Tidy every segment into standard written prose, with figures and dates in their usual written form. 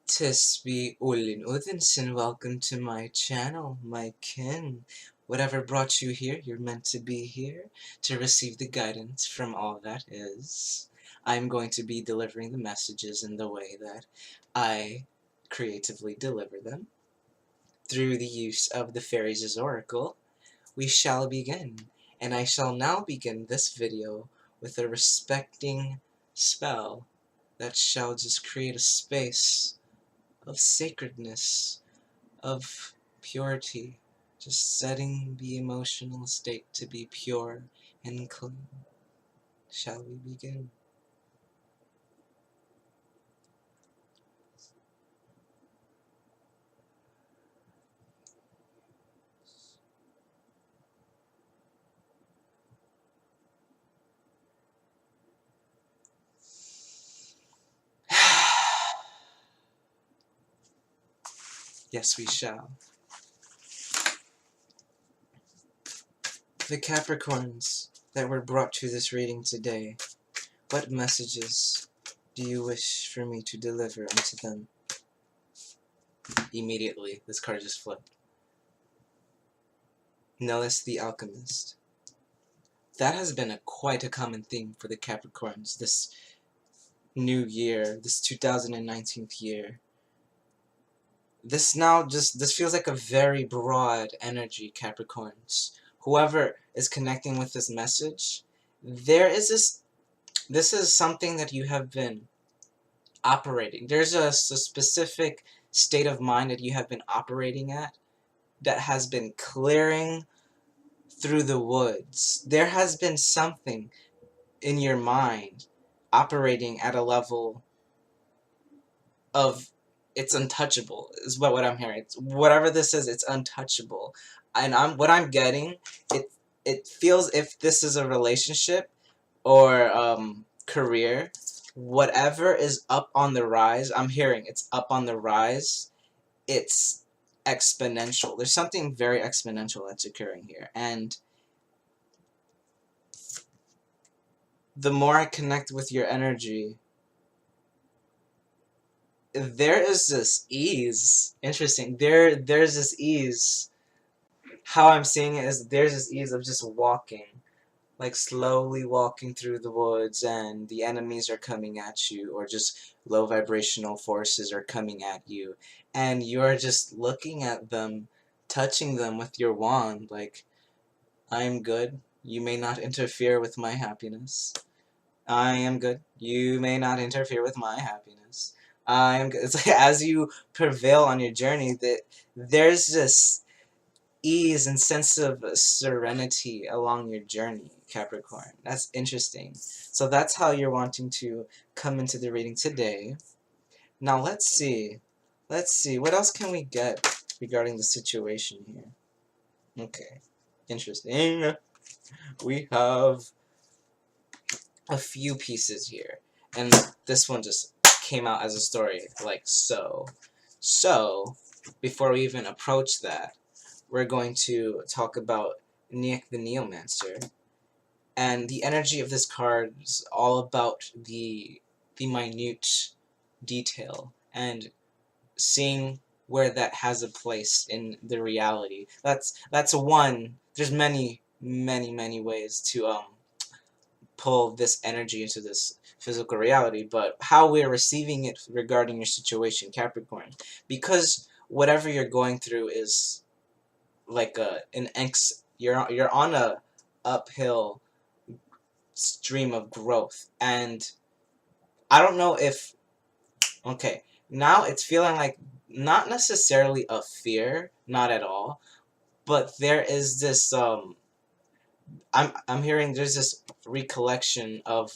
Tis be Olin Odinson, welcome to my channel, my kin. Whatever brought you here, you're meant to be here to receive the guidance from all that is. I'm going to be delivering the messages in the way that I creatively deliver them. Through the use of the Faeries Oracle, we shall begin, and I shall now begin this video with a respecting spell that shall just create a space of sacredness, of purity, just setting the emotional state to be pure and clean. Shall we begin? Yes, we shall. The Capricorns that were brought to this reading today, what messages do you wish for me to deliver unto them? Immediately, this card just flipped. Nellis the Alchemist. That has been quite a common theme for the Capricorns this new year, this 2019 year. This feels like a very broad energy, Capricorns. Whoever is connecting with this message, this is something that you have been operating. There's a specific state of mind that you have been operating at that has been clearing through the woods. There has been something in your mind operating at a level of it's untouchable is what I'm hearing. Whatever this is, it's untouchable. And what I'm getting, it feels if this is a relationship or career, whatever is up on the rise, I'm hearing it's up on the rise. It's exponential. There's something very exponential that's occurring here. And the more I connect with your energy, there is this ease. Interesting. There's this ease. How I'm seeing it is there's this ease of just walking. Like slowly walking through the woods and the enemies are coming at you, or just low vibrational forces are coming at you. And you're just looking at them, touching them with your wand, like, I am good. You may not interfere with my happiness. I am good. You may not interfere with my happiness. I am good. It's like as you prevail on your journey, that there's this ease and sense of serenity along your journey, Capricorn. That's interesting. So that's how you're wanting to come into the reading today. Now let's see. Let's see. What else can we get regarding the situation here? Okay. Interesting. We have a few pieces here. And this one just came out as a story, like so. So, before we even approach that, we're going to talk about Nick the Neomancer. And the energy of this card is all about the minute detail and seeing where that has a place in the reality. That's one. There's many ways to pull this energy into this physical reality, but how we're receiving it regarding your situation, Capricorn, because whatever you're going through is like you're on a uphill stream of growth, and I don't know if okay, now it's feeling like not necessarily a fear, not at all, but there is this I'm hearing there's this recollection of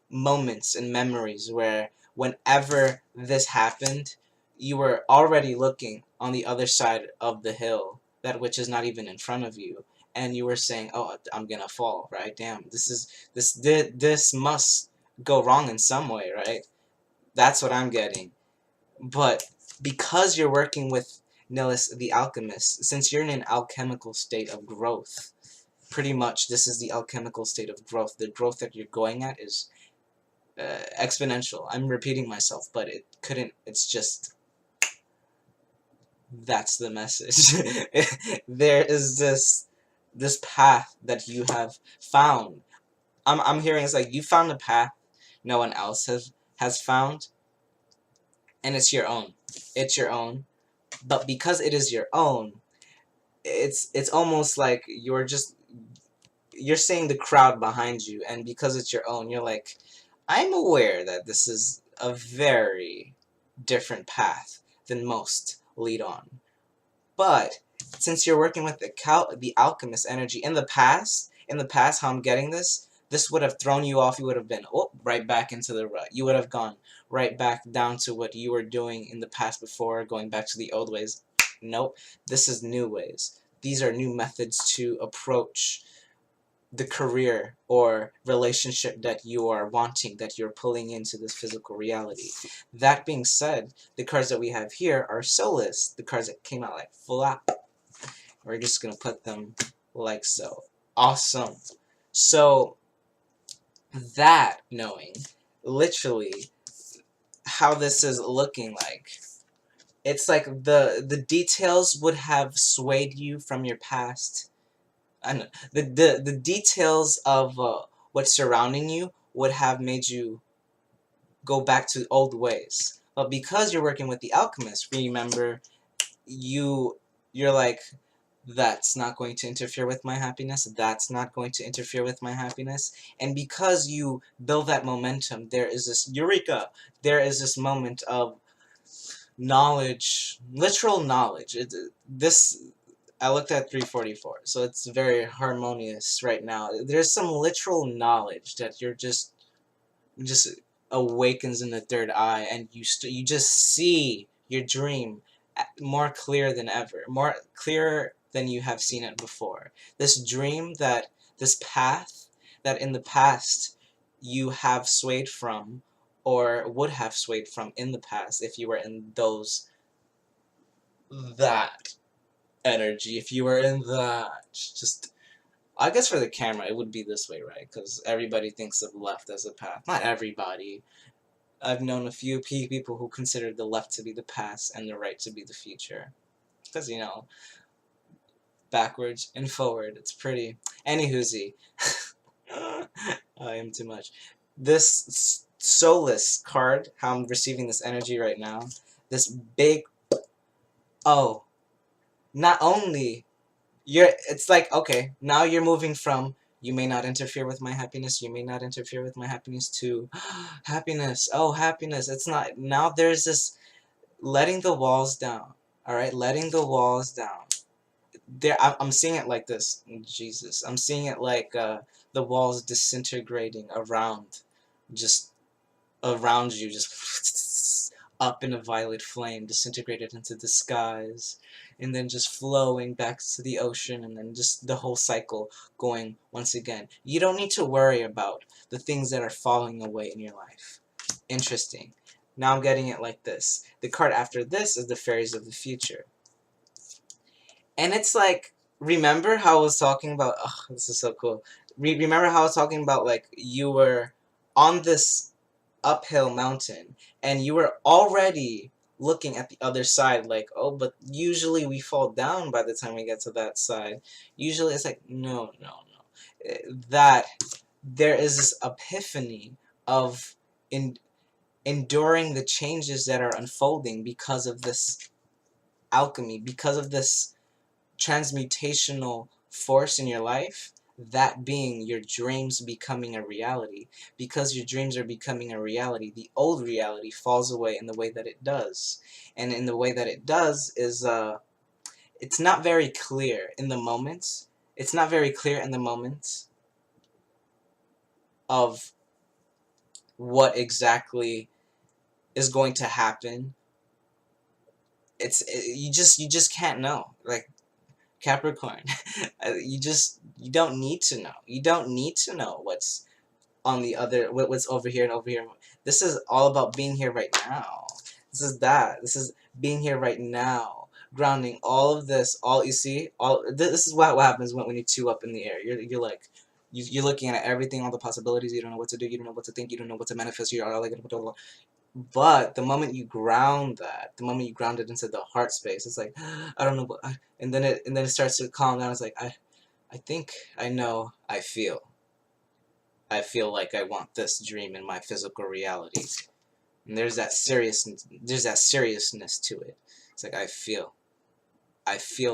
moments and memories where whenever this happened, you were already looking on the other side of the hill, that which is not even in front of you, and you were saying, "Oh, I'm gonna fall, right? Damn, this must go wrong in some way, right?" That's what I'm getting. But because you're working with Nillis the Alchemist, since you're in an alchemical state of growth, pretty much this is the alchemical state of growth. The growth that you're going at is exponential. I'm repeating myself, but it couldn't. It's just, that's the message. There is this path that you have found. I'm hearing it's like you found a path no one else has found, and it's your own. It's your own. But because it is your own, it's almost like you're seeing the crowd behind you, and because it's your own, you're like, I'm aware that this is a very different path than most lead on. But since you're working with the alchemist energy in the past, how I'm getting this would have thrown you off. You would have been right back into the rut. You would have gone right back down to what you were doing in the past before, going back to the old ways. Nope, this is new ways. These are new methods to approach the career or relationship that you are wanting, that you're pulling into this physical reality. That being said, the cards that we have here are soulless. The cards that came out like flop. We're just gonna put them like so. Awesome. So that knowing literally how this is looking like, it's like the details would have swayed you from your past. And the details of what's surrounding you would have made you go back to old ways. But because you're working with the alchemist, remember, you're like, that's not going to interfere with my happiness. That's not going to interfere with my happiness. And because you build that momentum, there is this eureka. There is this moment of knowledge, literal knowledge. This I looked at 344, so it's very harmonious right now. There's some literal knowledge that you're just awakens in the third eye, and you just see your dream more clear than ever, more clearer than you have seen it before. This dream, this path that in the past you have swayed from, or would have swayed from in the past if you were in that energy, if you were in that, just, I guess for the camera it would be this way, right? Because everybody thinks of left as a path. Not everybody. I've known a few people who consider the left to be the past and the right to be the future. Because, backwards and forward, it's pretty. Anywhoosie. I am too much. This soulless card, how I'm receiving this energy right now, this big, oh, not only it's like, okay, now you're moving from you may not interfere with my happiness, you may not interfere with my happiness, to happiness, oh, happiness. It's not, now there's this letting the walls down, alright, letting the walls down. I'm seeing it like this, Jesus, I'm seeing it like the walls disintegrating just around you, just up in a violet flame, disintegrated into the skies, and then just flowing back to the ocean, and then just the whole cycle going once again. You don't need to worry about the things that are falling away in your life. Interesting. Now I'm getting it like this. The card after this is the Fairies of the Future. And it's like, remember how I was talking about, oh, this is so cool. Remember how I was talking about, like, you were on this uphill mountain, and you were already looking at the other side, like, oh, but usually we fall down by the time we get to that side. Usually it's like, no, no, no. That there is this epiphany of enduring the changes that are unfolding because of this alchemy, because of this transmutational force in your life, that being your dreams becoming a reality. Because your dreams are becoming a reality, the old reality falls away in the way that it does. And in the way that it does is, it's not very clear in the moment. It's not very clear in the moment of what exactly is going to happen. You just can't know. Like, Capricorn, you don't need to know. You don't need to know what's on the other, what's over here and over here. This is all about being here right now. This is that. This is being here right now. Grounding all of this, all you see, all this is what happens when you two up in the air. You're like, You're looking at everything, all the possibilities. You don't know what to do. You don't know what to think. You don't know what to manifest. You're all like, blah, blah, blah. But the moment you ground that, the moment you ground it into the heart space, it's like, I don't know what, and then it starts to calm down. It's like, I think I know. I feel like I want this dream in my physical reality. And there's that seriousness to it. It's like I feel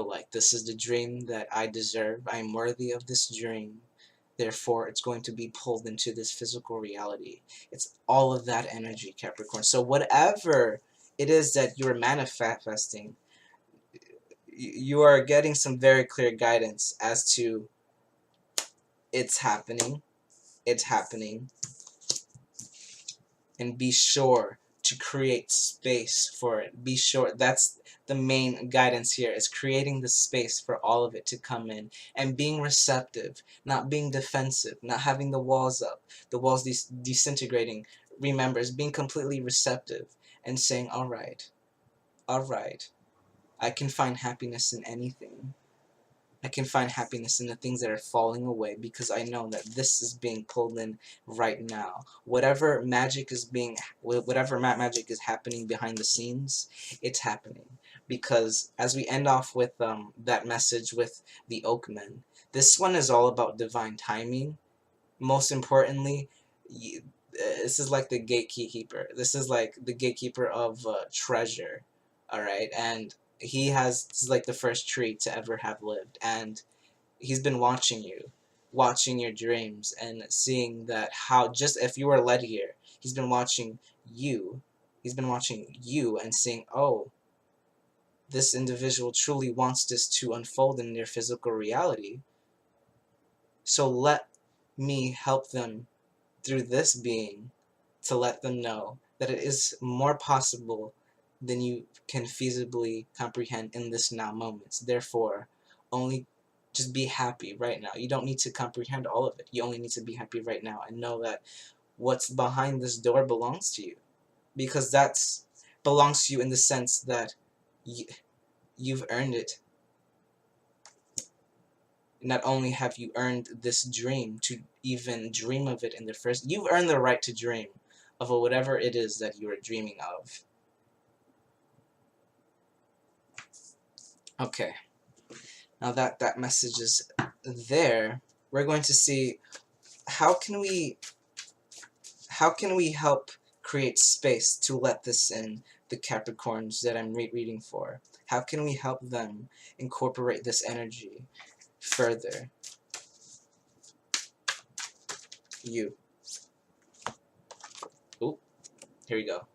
like this is the dream that I deserve. I'm worthy of this dream. Therefore, it's going to be pulled into this physical reality. It's all of that energy, Capricorn. So whatever it is that you're manifesting, you are getting some very clear guidance as to it's happening. It's happening. And be sure to create space for it. Be sure that's the main guidance here, is creating the space for all of it to come in and being receptive, not being defensive, not having the walls up, the walls disintegrating. Remember, it's being completely receptive and saying, all right, I can find happiness in anything. I can find happiness in the things that are falling away, because I know that this is being pulled in right now. Whatever magic is magic is happening behind the scenes, it's happening. Because as we end off with that message with the Oakman, this one is all about divine timing. Most importantly, this is like the gatekeeper. This is like the gatekeeper of treasure. All right, and this is like the first tree to ever have lived, and he's been watching you, watching your dreams, and seeing that how, just if you were led here, he's been watching you. He's been watching you and seeing, oh, this individual truly wants this to unfold in their physical reality. So let me help them through this being to let them know that it is more possible than you can feasibly comprehend in this now moments. Therefore, only just be happy right now. You don't need to comprehend all of it. You only need to be happy right now and know that what's behind this door belongs to you. Because that's belongs to you in the sense that you've earned it. Not only have you earned this dream to even dream of it in the first, you've earned the right to dream of whatever it is that you are dreaming of. Okay, now that that message is there, we're going to see how can we help create space to let this in, the Capricorns that I'm reading for. How can we help them incorporate this energy further? You. Oop, here we go.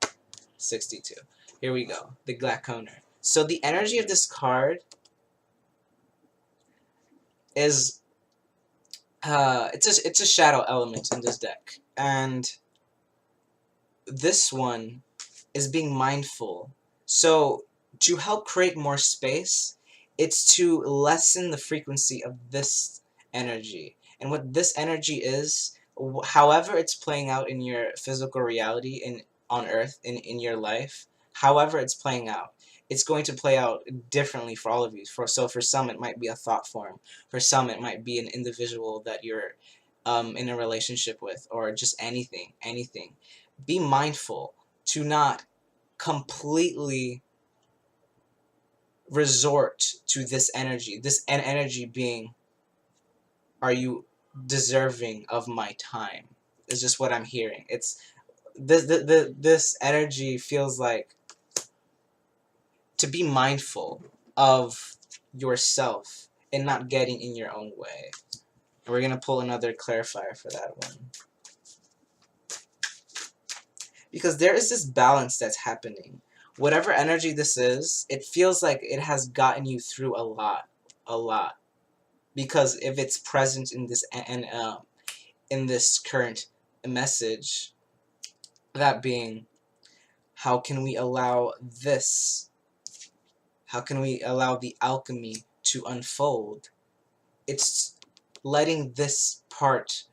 62. Here we go. The Glaconer. So the energy of this card is it's a shadow element in this deck, and this one is being mindful. So to help create more space, it's to lessen the frequency of this energy. And what this energy is, however it's playing out in your physical reality on Earth, in your life, however it's playing out, it's going to play out differently for all of you. So for some it might be a thought form. For some it might be an individual that you're in a relationship with, or just anything. Be mindful to not completely resort to this energy. This energy being, are you deserving of my time? Is just what I'm hearing. It's this energy feels like to be mindful of yourself and not getting in your own way. And we're gonna pull another clarifier for that one. Because there is this balance that's happening. Whatever energy this is, it feels like it has gotten you through a lot. Because if it's present in this in this current message, that being, how can we allow this? How can we allow the alchemy to unfold? It's letting this part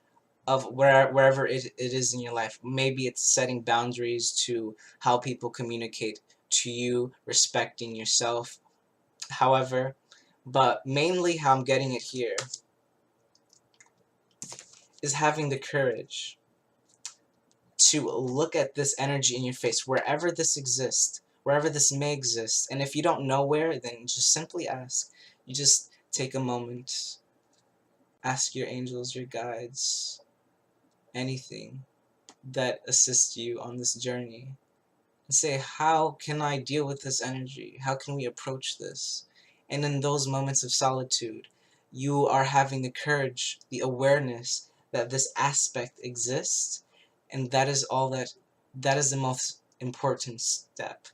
of wherever it is in your life. Maybe it's setting boundaries to how people communicate to you, respecting yourself, however, but mainly how I'm getting it here is having the courage to look at this energy in your face, wherever this exists, wherever this may exist. And if you don't know where, then just simply ask. You just take a moment, ask your angels, your guides, anything that assists you on this journey, and say, how can I deal with this energy? How can we approach this? And in those moments of solitude, you are having the courage, the awareness that this aspect exists, and that is all that is the most important step.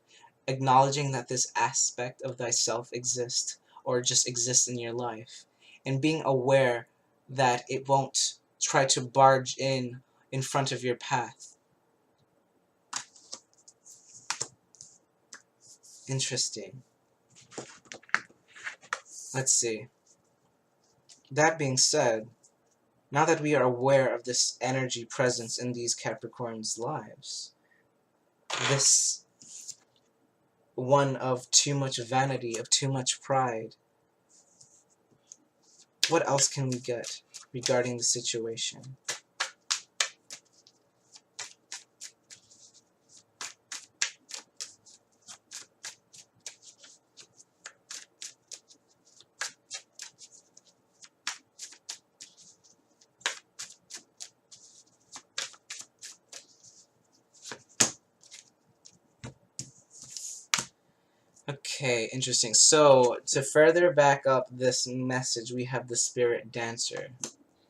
Acknowledging that this aspect of thyself exists, or just exists in your life, and being aware that it won't try to barge in front of your path. Interesting. Let's see. That being said, now that we are aware of this energy presence in these Capricorns' lives, this one of too much vanity, of too much pride, what else can we get regarding the situation? Okay, interesting. So, to further back up this message, we have the Spirit Dancer,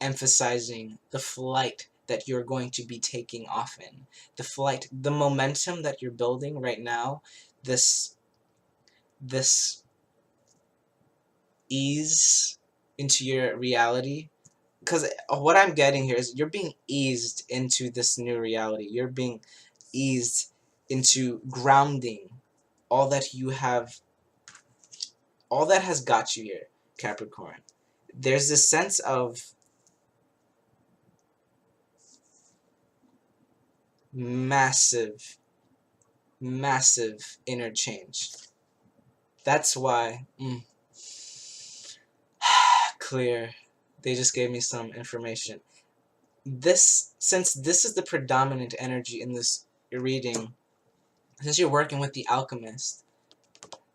emphasizing the flight that you're going to be taking off in. The flight, the momentum that you're building right now, this ease into your reality. Because what I'm getting here is you're being eased into this new reality. You're being eased into grounding all that you have, all that has got you here, Capricorn. There's this sense of massive, massive inner change. That's why, clear. They just gave me some information. Since this is the predominant energy in this reading, since you're working with the alchemist,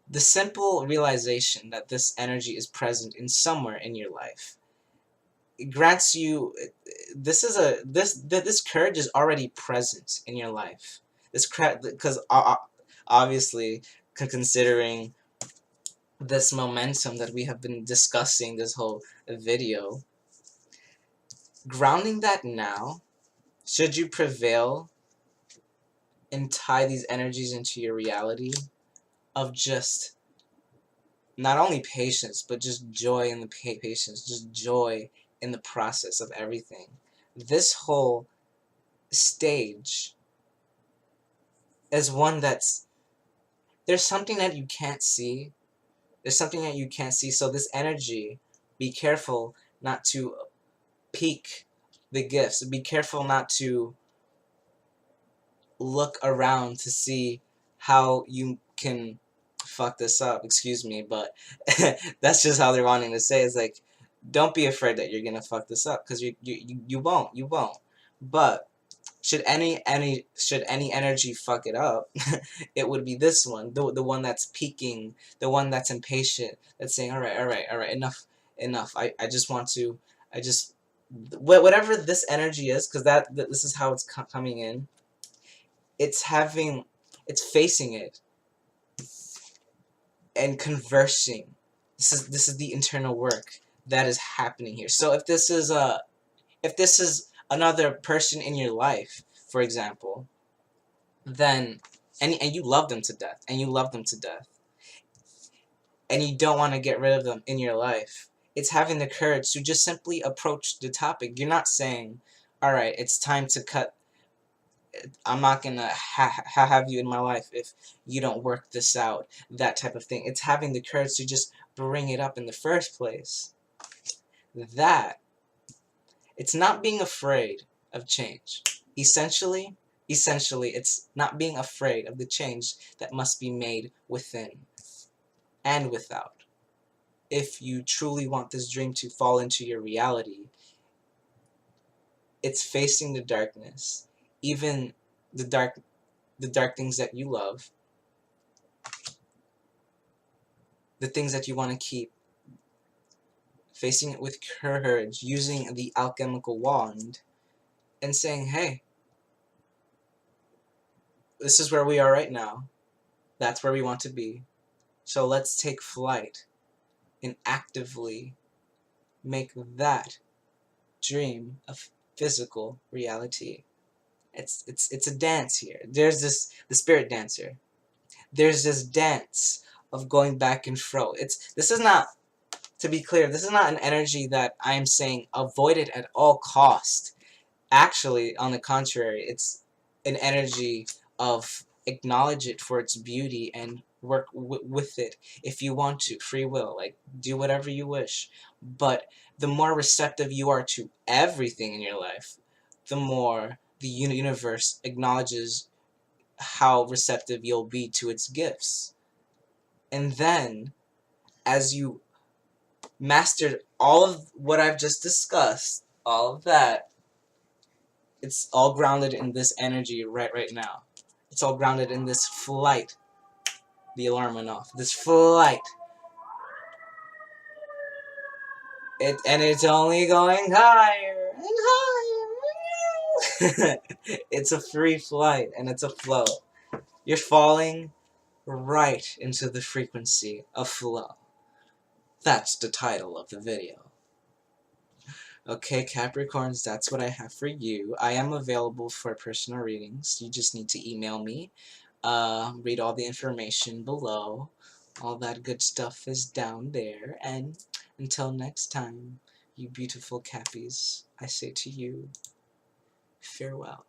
the simple realization that this energy is present in somewhere in your life, it grants you this courage is already present in your life. This because obviously, considering this momentum that we have been discussing this whole video, grounding that now, should you prevail and tie these energies into your reality of just not only patience, but just joy in the patience, just joy in the process of everything. This whole stage is one that's, there's something that you can't see. There's something that you can't see. So this energy, be careful not to peek the gifts. Be careful not to look around to see how you can fuck this up. Excuse me, but that's just how they're wanting to say. It's like, don't be afraid that you're gonna fuck this up, because you won't. But should any energy fuck it up, it would be this one, the one that's peaking, the one that's impatient, that's saying, all right, enough. I just want to, I just, whatever this energy is, because this is how it's coming in. It's facing it and conversing. This is the internal work that is happening here. So if this is another person in your life, for example, then and you love them to death, and you don't want to get rid of them in your life, it's having the courage to just simply approach the topic. You're not saying, all right, it's time to cut. I'm not gonna have you in my life if you don't work this out, that type of thing. It's having the courage to just bring it up in the first place. That, it's not being afraid of change. Essentially, it's not being afraid of the change that must be made within and without. If you truly want this dream to fall into your reality, It's facing the darkness, even the dark things that you love, the things that you want to keep, facing it with courage, using the alchemical wand, and saying, hey, this is where we are right now. That's where we want to be. So let's take flight and actively make that dream a physical reality. It's a dance here. There's the spirit dancer. There's this dance of going back and fro. This is not, to be clear, this is not an energy that I'm saying avoid it at all cost. Actually, on the contrary, it's an energy of acknowledge it for its beauty and work with it if you want to. Free will, like, do whatever you wish. But the more receptive you are to everything in your life, the more the universe acknowledges how receptive you'll be to its gifts. And then, as you mastered all of what I've just discussed, all of that, it's all grounded in this energy right now. It's all grounded in this flight. The alarm went off. This flight. And it's only going higher and higher. It's a free flight and it's a flow. You're falling right into the frequency of flow. That's the title of the video. Okay, Capricorns, that's what I have for you. I am available for personal readings. You just need to email me. Read all the information below. All that good stuff is down there. And until next time, you beautiful Cappies, I say to you, farewell.